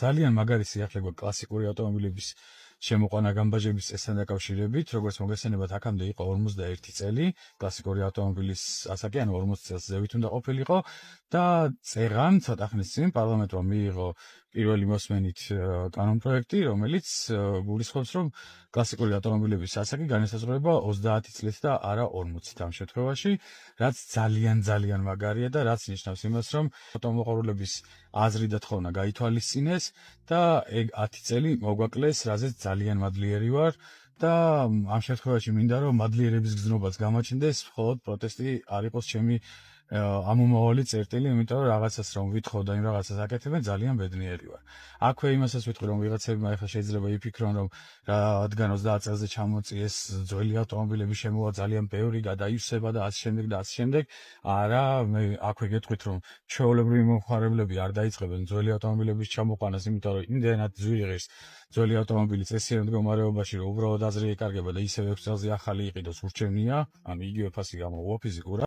ძალიან მაგარი სიახლე გვაქვს კლასიკური ავტომობილების შემოყვანა გამბაჟების წესთან დაკავშირებით, როგორც მოგესწრებათ, აქამდე იყო 51 წელი კლასიკური ავტომობილის ასაკი, ანუ 40 წელს ზევით უნდა ყოფილიყო და წეღან ცოტა ხნის წინ პარლამენტმა მიიღო პირველი მოსმენით კანონპროექტი, რომელიც გულისხმობს, რომ კლასიკური ავტომობილების ასაკი განესაზღვრება 30 წლით და არა 40-ით ამ შემთხვევაში, რაც ძალიან მაგარია და რაც ნიშნავს იმას, რომ ავტომოყვარულების აზრი და თხოვნა გაითვალისწინეს და ეგ 10 წელი მოგვაკლეს, რაზეც ძალიან მადლიერი ვარ და ამ შემთხვევაში მინდა რომ მადლიერების გზნობაც გამოჩნდეს, მხოლოდ პროტესტი არ იყოს ჩემი ამომავალი წერტილი, იმიტომ რომ რაღაცას რომ ვითხოვ და იმ რაღაცას აკეთებენ, ძალიან ბედნიერი ვარ. აქვე იმასაც ვიტყვი, რომ ვიღაცებმა ახლა შეიძლება იფიქრონ, რომ რადგან 30 წელზე ჩამოწიეს ძველი ავტომობილები შემოვა ძალიან ბევრი, გადაივსება და ასე შემდეგ და ასე შემდეგ. არა, მე აქვე გეტყვით, რომ ჩვეულებრივი მომხმარებლები არ დაიწყებენ ძველი ავტომობილების ჩამოყვანას, იმიტომ რომ იმდენად ძვირი ღირს ძველი ავტომობილი წესიერ მდგომარეობაში, რომ უბრალოდ აზრი ეკარგება და ისევ 6 წელზე ახალი იყიდოს ურჩევნია, ანუ იგივე ფასი გამოვუო ფიზიკურად.